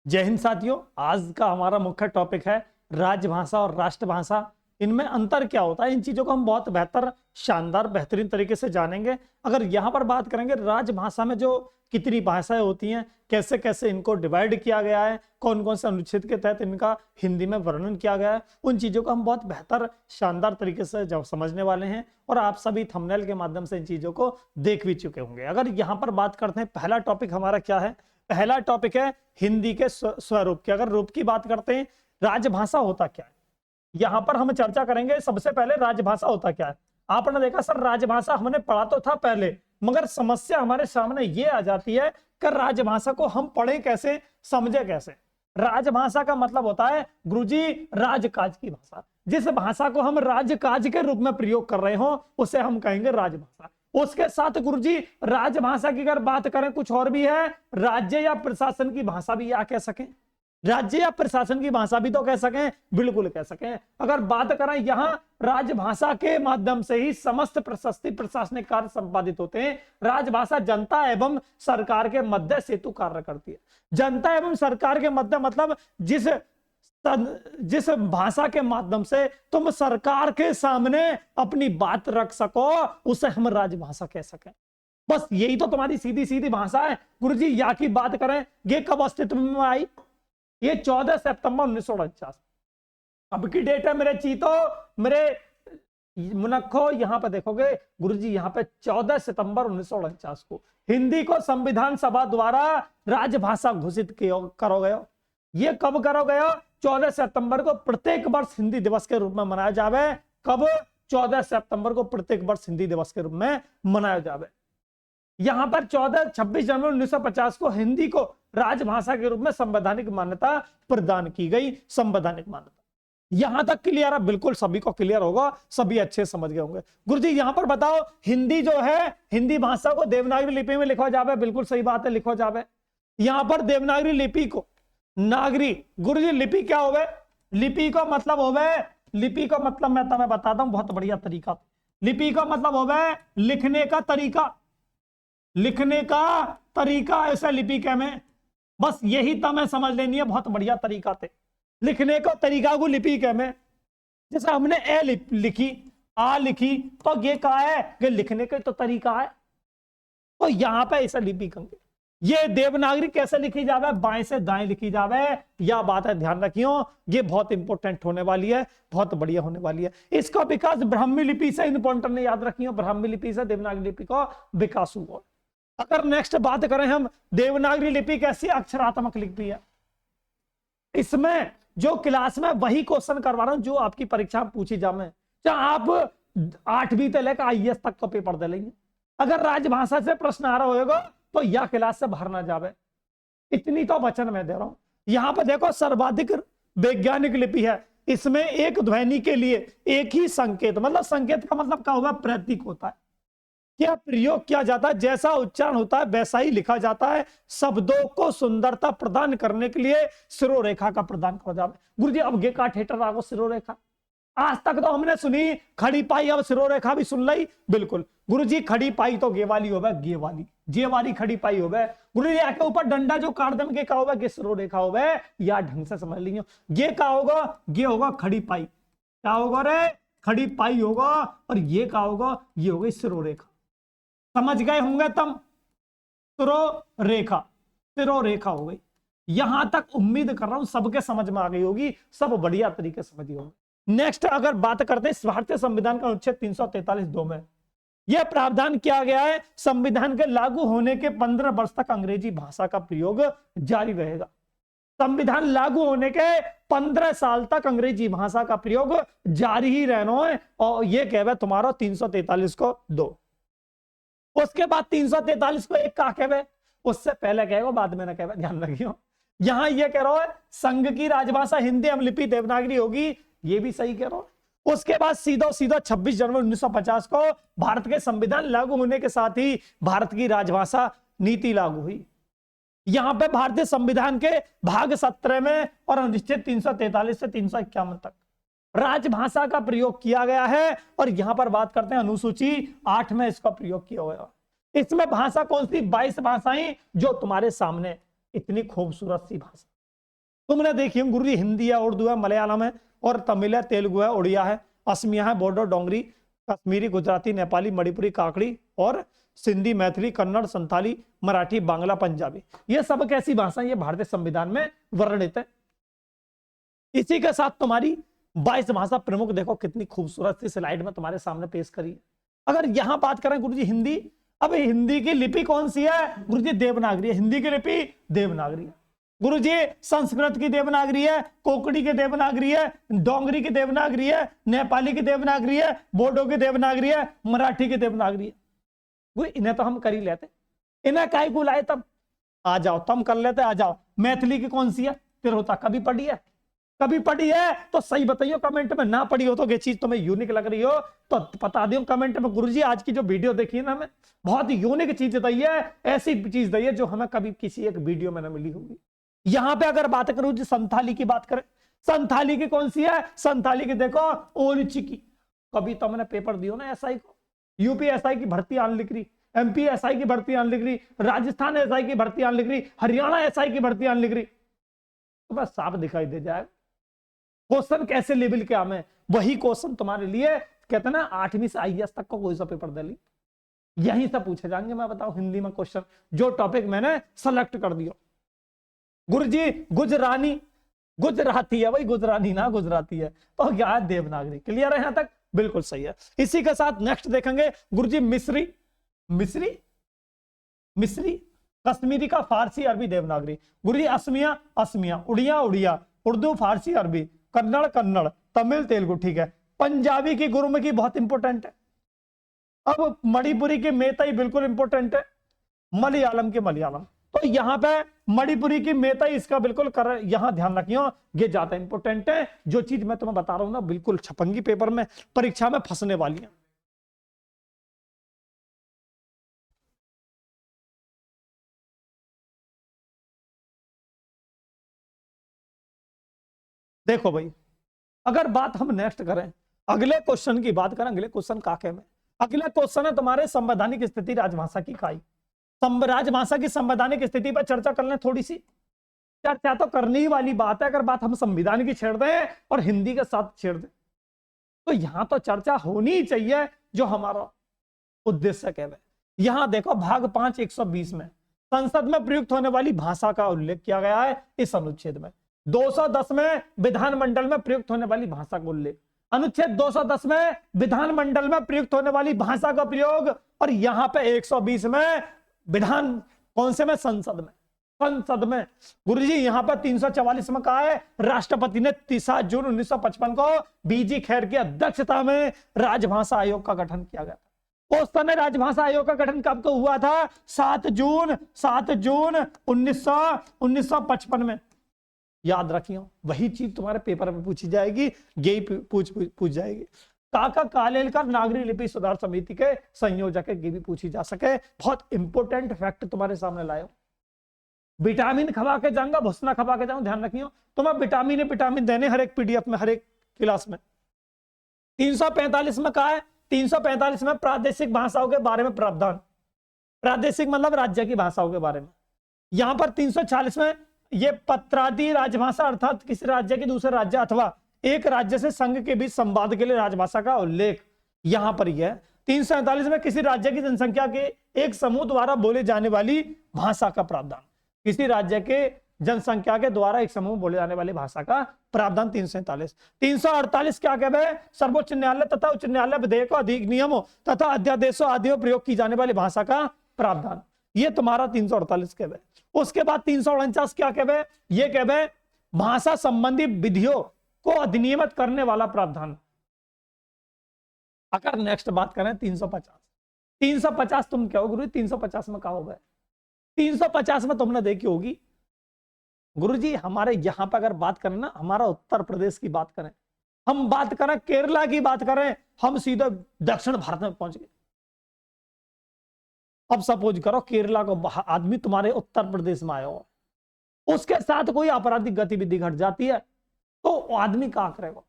जय हिंद साथियों। आज का हमारा मुख्य टॉपिक है राजभाषा और राष्ट्रभाषा। इनमें अंतर क्या होता है, इन चीजों को हम बहुत शानदार बेहतरीन तरीके से जानेंगे। अगर यहाँ पर बात करेंगे राजभाषा में जो कितनी भाषाएं होती हैं, कैसे कैसे इनको डिवाइड किया गया है, कौन कौन से अनुच्छेद के तहत इनका हिंदी में वर्णन किया गया है, उन चीजों को हम बहुत शानदार तरीके से जब समझने वाले हैं। और आप सभी थंबनेल के माध्यम से इन चीजों को देख भी चुके होंगे। अगर यहाँ पर बात करते हैं, पहला टॉपिक हमारा क्या है? पहला टॉपिक है हिंदी के स्वरूप की। अगर रूप की बात करते हैं, राजभाषा होता क्या है, यहां पर हम चर्चा करेंगे। सबसे पहले राजभाषा होता क्या है। आपने देखा सर, राजभाषा हमने पढ़ा तो था पहले, मगर समस्या हमारे सामने ये आ जाती है कि राजभाषा को हम पढ़े कैसे, समझे कैसे। राजभाषा का मतलब होता है गुरुजी राजकाज की भाषा। जिस भाषा को हम राजकाज के रूप में प्रयोग कर रहे हो उसे हम कहेंगे राजभाषा। उसके साथ गुरुजी राजभाषा की अगर बात करें, कुछ और भी है, राज्य या प्रशासन की भाषा भी या कह सकें, राज्य या प्रशासन की भाषा भी तो कह सकें, बिल्कुल कह सकें। अगर बात करें यहां राजभाषा के माध्यम से ही समस्त प्रशासनिक कार्य संपादित होते हैं। राजभाषा जनता एवं सरकार के मध्य सेतु कार्य करती है। जनता एवं सरकार के मध्य मतलब जिस भाषा के माध्यम से तुम सरकार के सामने अपनी बात रख सको उसे हम राजभाषा कह सकें। बस यही तो तुम्हारी सीधी सीधी भाषा है। गुरुजी या की बात करें, ये कब अस्तित्व में आई? ये 14 सितंबर 1949। अब की डेट है मेरे चीतो, मेरे मुनक्खो, यहां पर देखोगे गुरुजी, यहां पे 14 सितंबर 1949 को हिंदी को संविधान सभा द्वारा राजभाषा घोषित करो गया। ये कब करो गया? 14 सितंबर को प्रत्येक वर्ष हिंदी दिवस के रूप में मनाया जावे। कब? 14 सितंबर को प्रत्येक वर्ष हिंदी दिवस के रूप में मनाया जावे। यहां पर 26 जनवरी 1950 को हिंदी को राजभाषा के रूप में संवैधानिक मान्यता प्रदान की गई। संवैधानिक मान्यता यहां तक क्लियर है? बिल्कुल सभी को क्लियर होगा, सभी अच्छे समझ गए होंगे। गुरुजी यहां पर बताओ, हिंदी जो है, हिंदी भाषा को देवनागरी लिपि में लिखा जावे। बिल्कुल सही बात है, लिखा जावे। यहां पर देवनागरी लिपि को नागरी, गुरुजी लिपि क्या होवे? लिपि का मतलब होवे, लिपि का मतलब मैं तुम्हें बताता हूं बहुत बढ़िया तरीका। लिपि का मतलब होवे लिखने का तरीका, लिखने का तरीका, ऐसा लिपि कह में। बस यही तुम्हें समझ लेनी है, बहुत बढ़िया तरीका थे। लिखने का तरीका को लिपि कह में। जैसे हमने ए लिखी, आ लिखी, तो ये कहा है कि लिखने का तो तरीका है, तो यहां पे ऐसा लिपि कहेंगे। ये देवनागरी कैसे लिखी जावे? बाएं से दाएं लिखी जावे। यह बात है, ध्यान रखियो, ये बहुत इंपॉर्टेंट होने वाली है, बहुत बढ़िया होने वाली है। इसका विकास ब्राह्मी लिपि से, इंपॉर्टेंट याद रखियो, ब्राह्मी लिपि से देवनागरी लिपि का विकास हुआ। अगर नेक्स्ट बात करें हम, देवनागरी लिपि कैसी अक्षरात्मक लिपि है। इसमें जो क्लास में वही क्वेश्चन करवा रहा हूं जो आपकी परीक्षा में पूछी जाए, चाहे आप 8वीं से लेकर IAS तक का पेपर दे लेंगे। अगर राजभाषा से प्रश्न आ रहा होगा तो यह क्लास से बाहर ना जावे, इतनी तो वचन मैं दे रहा हूं। यहां पर देखो, सर्वाधिक वैज्ञानिक लिपि है। इसमें एक ध्वनि के लिए एक ही संकेत, मतलब संकेत का मतलब क्या होगा? प्रतीक होता है। क्या प्रयोग किया जाता है, जैसा उच्चारण होता है वैसा ही लिखा जाता है। शब्दों को सुंदरता प्रदान करने के लिए सिरोरेखा का प्रदान किया जाता है। गुरुजी अब गे का ठेठर आगो सिरोरेखा, आज तक तो हमने सुनी खड़ी पाई, अब सिरोरेखा भी सुन ली। बिल्कुल गुरुजी, खड़ी पाई तो गे वाली होवे, गे वाली, जे वाली खड़ी पाई होवे। गुरुजी के ऊपर डंडा जो काट दम के का होवे, गे सिरोरेखा होवे। या ढंग से समझ लीजिए, ये का होगा? ये होगा खड़ी पाई। क्या होगा रे? खड़ी पाई होगा। और ये का होगा? ये होगी सिरोरेखा। समझ गए होंगे तुम? सिरोरेखा, सिरोरेखा हो गई। यहां तक उम्मीद कर रहा हूं सबके समझ में आ गई होगी, सब बढ़िया तरीके से समझ गए होंगे। नेक्स्ट अगर बात करते हैं भारतीय संविधान का अनुच्छेद 343(2) में यह प्रावधान किया गया है, संविधान के लागू होने के 15 वर्ष तक अंग्रेजी भाषा का प्रयोग जारी रहेगा। संविधान लागू होने के 15 साल तक अंग्रेजी भाषा का प्रयोग जारी ही रहना है। और यह कहवे तुम्हारा 343 को 2। उसके बाद 343 को 1 का कहवे, उससे पहले कहेगा, बाद में ना कहेगा, ध्यान रखियो। यहां ये कह रहा है संघ की राजभाषा हिंदी एवं लिपि देवनागरी होगी, ये भी सही कह रहा है। उसके बाद सीधा 26 जनवरी 1950 को भारत के संविधान लागू होने के साथ ही भारत की राजभाषा नीति लागू हुई। यहां पे भारतीय संविधान के भाग 17 में और अनुच्छेद 343 से 351 तक राजभाषा का प्रयोग किया गया है। और यहां पर बात करते हैं अनुसूची 8 में इसका प्रयोग किया गया। इसमें भाषा कौन सी? 22 भाषाएं जो तुम्हारे सामने, इतनी खूबसूरत सी भाषा। तुमने देखी होंगी गुरुजी, हिंदी है, उर्दू है, मलयालम है और तमिल है, तेलुगु है, उड़िया है, असमिया है, बोडो, डोंगरी, कश्मीरी, गुजराती, नेपाली, मणिपुरी, काकड़ी और सिंधी, मैथिली, कन्नड़, संथाली, मराठी, बांग्ला, पंजाबी। ये सब कैसी भाषा, ये भारतीय संविधान में वर्णित है। इसी के साथ तुम्हारी 22 भाषा प्रमुख देखो कितनी खूबसूरत सी स्लाइड में तुम्हारे सामने पेश करी है। अगर यहां बात करें गुरुजी हिंदी, अब हिंदी की लिपि कौन सी है गुरुजी? देवनागरी है। हिंदी की लिपि देवनागरी है। गुरुजी संस्कृत की देवनागरी है, कोंकणी की देवनागरी है, डोंगरी की देवनागरी है, नेपाली की देवनागरी है, बोडो की देवनागरी है, मराठी की देवनागरी है। इन्हें तो हम कर ही लेते, इन्हें काय को लाए तब? आ जाओ तुम कर लेते, आ जाओ। मैथिली की कौन सी है? तिरहुता। कभी पढ़ी है? कभी पढ़ी है तो सही बताइयो कमेंट में। ना पढ़ी हो तो ये चीज तुम्हें यूनिक लग रही हो तो बता दियो कमेंट में। गुरुजी आज की जो वीडियो देखी है ना, हमें बहुत यूनिक चीज दी है, ऐसी चीज दी है जो हमें कभी किसी एक वीडियो में ना मिली होगी। यहां पे अगर बात करूं जी संथाली की बात करें, संथाली की कौन सी है? संथाली की देखो ओलिची की। कभी तो मैंने पेपर दियो ना एसआई को, यूपी एसआई की भर्ती आने लिख रही, एमपी एसआई की भर्ती आने लिख रही, राजस्थान एसआई की भर्ती आने लिख रही, हरियाणा एसआई की भर्ती आने लिख रही, तो बस साफ दिखाई दे जाएगा क्वेश्चन कैसे लेवल के आम है। वही क्वेश्चन तुम्हारे लिए कहते ना 8वीं से आईएएस तक का कोई सा पेपर दे ली, यहीं से पूछे जाएंगे। मैं बताऊं हिंदी में क्वेश्चन, जो टॉपिक मैंने सेलेक्ट कर दिया। गुरुजी गुजरानी, गुजराती है भाई, गुजरानी ना गुजराती है, तो क्या है? देवनागरी। क्लियर है यहां तक? बिल्कुल सही है। इसी के साथ नेक्स्ट देखेंगे गुरुजी मिस्री, मिस्री, मिस्री, कश्मीरी का फारसी, अरबी, देवनागरी। गुरुजी असमिया, असमिया, उड़िया, उड़िया, उर्दू, फारसी, अरबी, कन्नड़, कन्नड़, तमिल, तेलुगु। ठीक है। पंजाबी की गुरुमुखी बहुत इंपॉर्टेंट है। अब मणिपुरी की मेतई बिल्कुल इंपॉर्टेंट है। मलयालम के मलयालम, तो यहां पे मणिपुरी की मेतई इसका बिल्कुल कर, यहां ध्यान रखियो, ये ज्यादा इंपॉर्टेंट है। जो चीज मैं तुम्हें बता रहा हूं ना, बिल्कुल छपंगी पेपर में, परीक्षा में फंसने वाली है। देखो भाई, अगर बात हम नेक्स्ट करें, अगले क्वेश्चन की बात करें, अगले क्वेश्चन काके में, अगला क्वेश्चन है तुम्हारे संवैधानिक स्थिति राजभाषा की काई। राजभाषा की संवैधानिक स्थिति पर चर्चा कर लें थोड़ी सी। चर्चा तो करने ही वाली बात है, अगर बात हम संविधान की छेड़ दें और हिंदी के साथ छेड़ दें तो यहां तो चर्चा होनी ही चाहिए, जो हमारा उद्देश्य है। यहां देखो भाग 5 120 में संसद में प्रयुक्त होने वाली भाषा का उल्लेख किया गया है इस अनुच्छेद में। 210 में विधानमंडल में प्रयुक्त होने वाली भाषा का उल्लेख, अनुच्छेद 210 में विधानमंडल में प्रयुक्त होने वाली भाषा का प्रयोग, और यहां पे 120 में विधान कौन से में? संसद में। संसद में गुरुजी यहां पर 344 में कहा है राष्ट्रपति ने 30 जून 1955 को बीजी खैर की अध्यक्षता में राजभाषा आयोग का गठन किया गया। उस समय राजभाषा आयोग का गठन कब को हुआ था? 7 जून 1955 में। याद रखियो, वही चीज तुम्हारे पेपर में पूछी जाएगी, यही पूछ जाएगी। काका कालेलकर नागरिक लिपि सुधार समिति के संयोजक है, ये भी पूछी जा सके। बहुत इंपॉर्टेंट फैक्ट तुम्हारे सामने लाया। विटामिन खवा के जाऊंगा, भुसना खवा के जाऊं, ध्यान रखियो। तुम्हें विटामिन देने हर एक पीडीएफ में, हर एक क्लास में। 345 में कहा है, 345 में प्रादेशिक भाषाओं के बारे में प्रावधान, प्रादेशिक मतलब राज्य की भाषाओं के बारे में। यहां पर 346 में ये पत्रादि राजभाषा, अर्थात किसी राज्य की दूसरे राज्य अथवा एक राज्य से संघ के बीच संवाद के लिए राजभाषा का उल्लेख यहां पर यह है। 347 में किसी राज्य की जनसंख्या के एक समूह द्वारा बोले जाने वाली भाषा का प्रावधान, किसी राज्य के जनसंख्या के द्वारा एक समूह बोले जाने वाली भाषा का प्रावधान 347। 348 क्या कहते हैं? सर्वोच्च न्यायालय तथा उच्च न्यायालय विधेयकों, अधिनियमों तथा अध्यादेशों आदि में प्रयोग की जाने वाली भाषा का प्रावधान, ये तुम्हारा 348 कहते हैं। उसके बाद 349 क्या कहते? ये कहते भाषा संबंधी विधियों को अधिनियमित करने वाला प्रावधान। अगर नेक्स्ट बात करें 350 तुम क्या हो गुरु? 350 में क्या होगा? 350 में तुमने देखी होगी गुरुजी, हमारे यहां पर अगर बात करें ना, हमारा उत्तर प्रदेश की बात करें, हम बात करें केरला की बात करें, हम सीधे दक्षिण भारत में पहुंच गए। अब सपोज करो केरला को आदमी तुम्हारे उत्तर प्रदेश में आया हो, उसके साथ कोई आपराधिक गतिविधि घट जाती है तो आदमी क्या करेगा?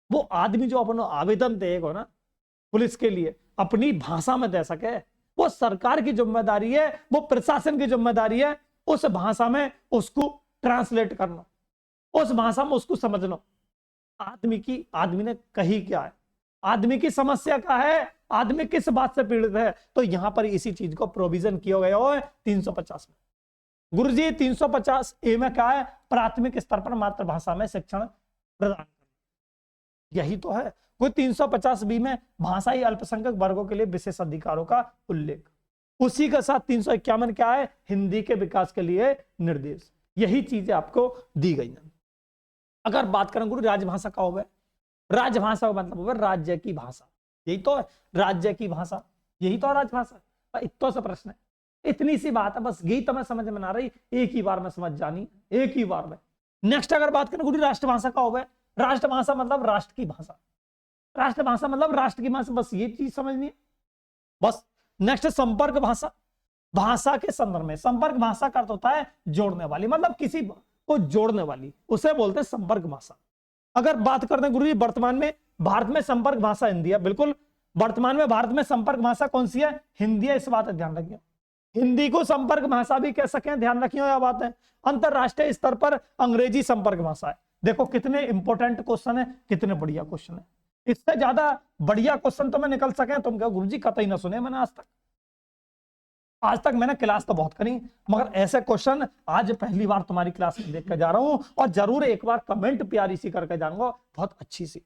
वो आदमी जो अपना आवेदन देगा ना पुलिस के लिए, अपनी भाषा में दे सके, वो सरकार की जिम्मेदारी है, वो प्रशासन की जिम्मेदारी है उस भाषा में उसको ट्रांसलेट करना, उस भाषा में उसको समझ लो। आदमी ने कही क्या है, आदमी की समस्या क्या है, आदमी किस बात से पीड़ित है, तो यहां पर इसी चीज को प्रोविजन किया गया हो 350 में। गुरुजी 350 ए में क्या है, प्राथमिक स्तर पर मातृभाषा में शिक्षण प्रदान करना, यही तो है। कोई 350 बी में भाषाई अल्पसंख्यक वर्गों के लिए विशेष अधिकारों का उल्लेख, उसी के साथ 351 क्या है, हिंदी के विकास के लिए निर्देश, यही चीजें आपको दी गई हैं। अगर बात करें गुरु राजभाषा का होगा, राजभाषा का मतलब होगा राज्य की भाषा, यही तो है राज्य की भाषा, यही तो है राजभाषा। इतना सा प्रश्न है, इतनी सी बात है, बस यही तो मैं समझ में आ रही, एक ही बार में समझ जानी, एक ही बार में। नेक्स्ट अगर बात करें गुरु राष्ट्रभाषा का होगा, राष्ट्रभाषा मतलब राष्ट्र की भाषा, राष्ट्रभाषा मतलब राष्ट्र की भाषा, बस ये चीज समझनी है बस। नेक्स्ट संपर्क भाषा, भाषा के संदर्भ में संपर्क भाषा का अर्थ होता है जोड़ने वाली, मतलब किसी को जोड़ने वाली, उसे बोलते हैं संपर्क भाषा। अगर बात करते हैं गुरु जी वर्तमान में भारत में संपर्क भाषा हिंदी है, बिल्कुल वर्तमान में भारत में संपर्क भाषा कौन सी है, हिंदी है, इस बात का ध्यान रखिए। हिंदी को संपर्क भाषा भी कह सकें, ध्यान रखिए यह बात है। अंतरराष्ट्रीय स्तर पर अंग्रेजी संपर्क भाषा है। देखो कितने इंपॉर्टेंट क्वेश्चन है, कितने बढ़िया क्वेश्चन है, इससे ज्यादा बढ़िया क्वेश्चन तो मैं निकल सके, तुम कहो गुरुजी कतई ना सुने मैंने आज तक मैंने क्लास तो बहुत करी, मगर ऐसे क्वेश्चन आज पहली बार तुम्हारी क्लास में देख कर जा रहा हूं, और जरूर एक बार कमेंट प्यारी सी करके जाऊंगा, बहुत अच्छी सी।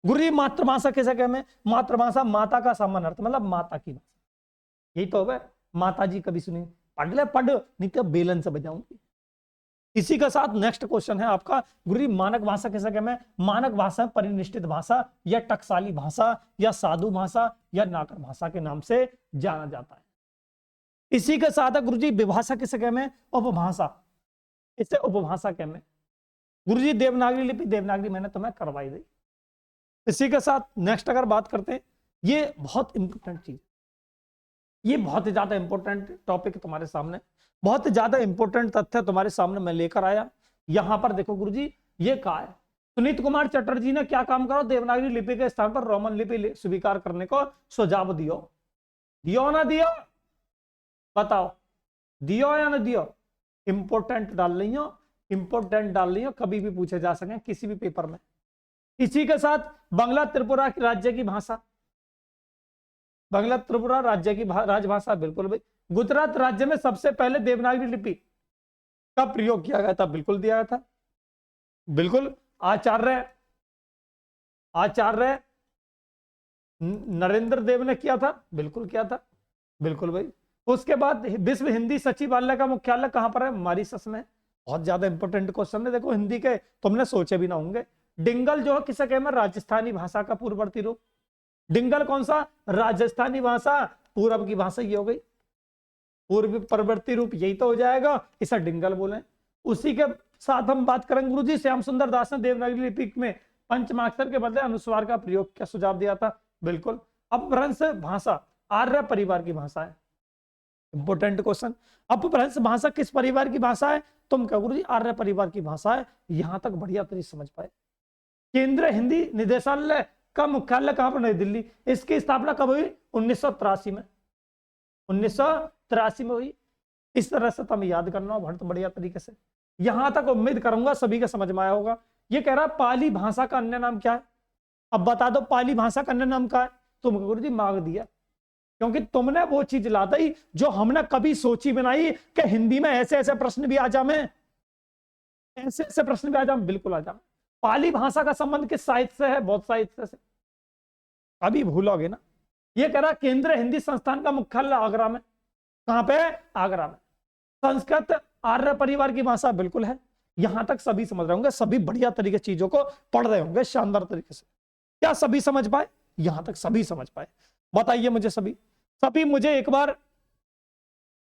गुरुजी मातृभाषा किसे कहते हैं, मातृभाषा माता का सामान्य अर्थ, मतलब माता की भाषा, यही तो है। माता जी कभी सुनी, पढ़ ले पढ़, नहीं तो बेलन से बजाऊंगी। इसी के साथ नेक्स्ट क्वेश्चन है आपका, गुरुजी मानक भाषा किसे कहते हैं, मानक भाषा परिनिष्ठित भाषा या टकसाली भाषा या साधु भाषा या नाकर भाषा के नाम से जाना जाता है। इसी के साथ गुरुजी विभाषा किसे कहते हैं, उपभाषा, इसे उपभाषा कहते हैं। गुरुजी देवनागरी लिपि, देवनागरी मैंने तुम्हें करवाई दी। इसी के साथ नेक्स्ट अगर बात करते हैं, ये बहुत इंपॉर्टेंट चीज, ये बहुत ही ज्यादा इंपॉर्टेंट टॉपिक तुम्हारे सामने, बहुत ज्यादा इंपॉर्टेंट तथ्य तुम्हारे सामने मैं लेकर आया। यहां पर देखो गुरुजी ये कहा है, सुनीत कुमार चटर्जी ने क्या काम करो, देवनागरी लिपि के स्थान पर रोमन लिपि स्वीकार करने को सुझाव दियो, दियो ना दियो, बताओ दियो या ना दियो। इंपॉर्टेंट डाल रही हो, इंपॉर्टेंट डाल रही हो, कभी भी पूछे जा सके किसी भी पेपर में। इसी के साथ बांग्ला त्रिपुरा राज्य की भाषा, बांग्ला त्रिपुरा राज्य की राजभाषा, बिल्कुल भाई। गुजरात राज्य में सबसे पहले देवनागरी लिपि का प्रयोग किया गया था, बिल्कुल दिया गया था, बिल्कुल। आचार्य नरेंद्र देव ने किया था, बिल्कुल किया था, बिल्कुल भाई। उसके बाद विश्व हिंदी सचिवालय का मुख्यालय कहां पर है, मॉरिशस में। बहुत ज्यादा इंपॉर्टेंट क्वेश्चन है, देखो हिंदी के तुमने सोचे भी ना होंगे। डिंगल जो है किसे कहते हैं, राजस्थानी भाषा का पूर्ववर्ती रूप। डिंगल कौन सा, राजस्थानी भाषा, पूर्व की भाषा ये हो गई, पूर्व परवर्ती रूप यही तो हो जाएगा, इसे डिंगल बोले। उसी के साथ हम बात करेंगे गुरुजी श्याम सुंदर दास ने देवनागरी लिपि में पंचमाक्षर के बदले अनुस्वार का प्रयोग का सुझाव दिया था, बिल्कुल। अपभ्रंश भाषा आर्य परिवार की भाषा है, इंपोर्टेंट क्वेश्चन। अपभ्रंश भाषा किस परिवार की भाषा है, तुम क्या गुरुजी आर्य परिवार की भाषा है, यहां तक बढ़िया तरीके समझ पाए। केंद्रीय हिंदी निदेशालय का मुख्यालय कहां पर, नई दिल्ली। इसकी स्थापना कब हुई, 1983 में, 1983 में हुई। इस तरह से तुम याद करना बहुत बढ़िया तरीके से। यहां तक उम्मीद करूंगा सभी का समझ में आया होगा। ये कह रहा पाली भाषा का अन्य नाम क्या है, अब बता दो पाली भाषा का अन्य नाम क्या है। तुम गुरुजी मांग दिया, क्योंकि तुमने वो चीज ला दी जो हमने कभी सोची बनाई कि हिंदी में ऐसे ऐसे प्रश्न भी आ जाए, ऐसे ऐसे प्रश्न भी आ जाए, बिल्कुल आ जाए। पाली भाषा का संबंध किस साहित्य से है, बौद्ध साहित्य से, कभी भूलोगे ना। ये कह रहा केंद्रीय हिंदी संस्थान का मुख्यालय आगरा में, कहां पे, आगरा में। संस्कृत आर्य परिवार की भाषा, बिल्कुल है। यहां तक सभी समझ रहे होंगे, सभी बढ़िया तरीके चीजों को पढ़ रहे होंगे शानदार तरीके से। क्या सभी समझ पाए, यहां तक सभी समझ पाए, बताइए मुझे सभी मुझे एक बार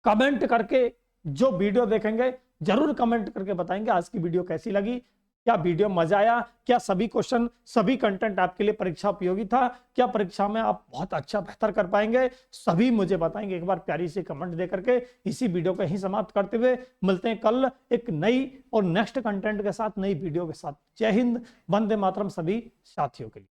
कमेंट करके, जो वीडियो देखेंगे जरूर कमेंट करके बताएंगे आज की वीडियो कैसी लगी, क्या वीडियो मजा आया, क्या सभी क्वेश्चन सभी कंटेंट आपके लिए परीक्षा उपयोगी था, क्या परीक्षा में आप बहुत अच्छा बेहतर कर पाएंगे, सभी मुझे बताएंगे एक बार प्यारी सी कमेंट दे करके। इसी वीडियो को यहीं समाप्त करते हुए मिलते हैं कल एक नई और नेक्स्ट कंटेंट के साथ, नई वीडियो के साथ। जय हिंद, वंदे मातरम सभी साथियों के लिए।